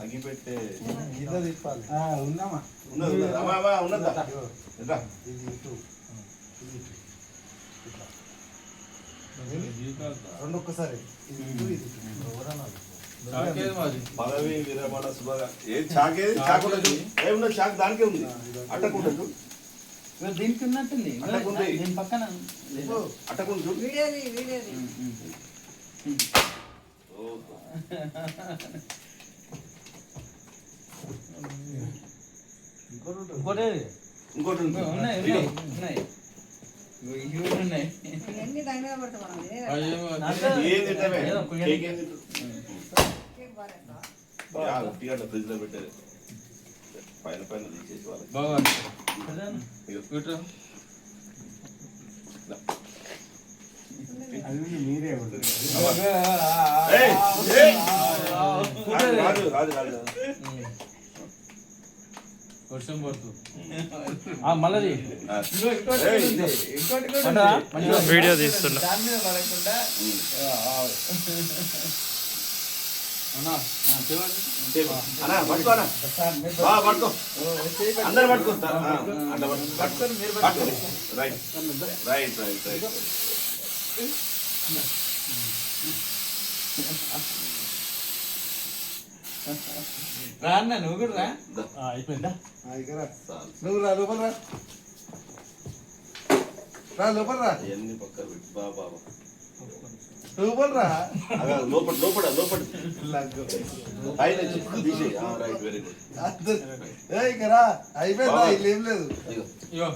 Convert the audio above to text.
అగ్గిపెట్టే ఉందామా ఉన్నదా రెండు ఒక్కసారి పదవి విరమణ శుభగా ఏ చాకేది చాకు ఉండదు ఏముండదు చాకు దానికే ఉంది అట్టకుండదు దీనికి ఉన్నట్టుంది దీని పక్కన అట్టకుండా చూడు ఇంకోటి ఇంకోటి ఉన్నాయి ఫ్రిడ్జ్ లో పెట్టారు పైన పైన తీసేసి వాళ్ళు మీరే రాజు రాజు రాజు వర్షం పడుతుంది మళ్ళీ వీడియో తీస్తున్నా దాని మీద పడకుండా పట్టుకో అందరు పట్టుకొస్తారు రైట్ రైట్ రైట్ రైట్ రాన్న నువ్వు కూడా రా అయిపోయిందా నువ్వు రా లోపల రా లోపల రా ఎన్ని పక్కన పెట్టి బాబా లోపల రా లోపల లోపల లోపల పైన తీసేయి రైట్ వెరీ గుడ్ ఇక రా అయిపోయిందా ఇల్లు ఏం లేదు ఇగో ఇగో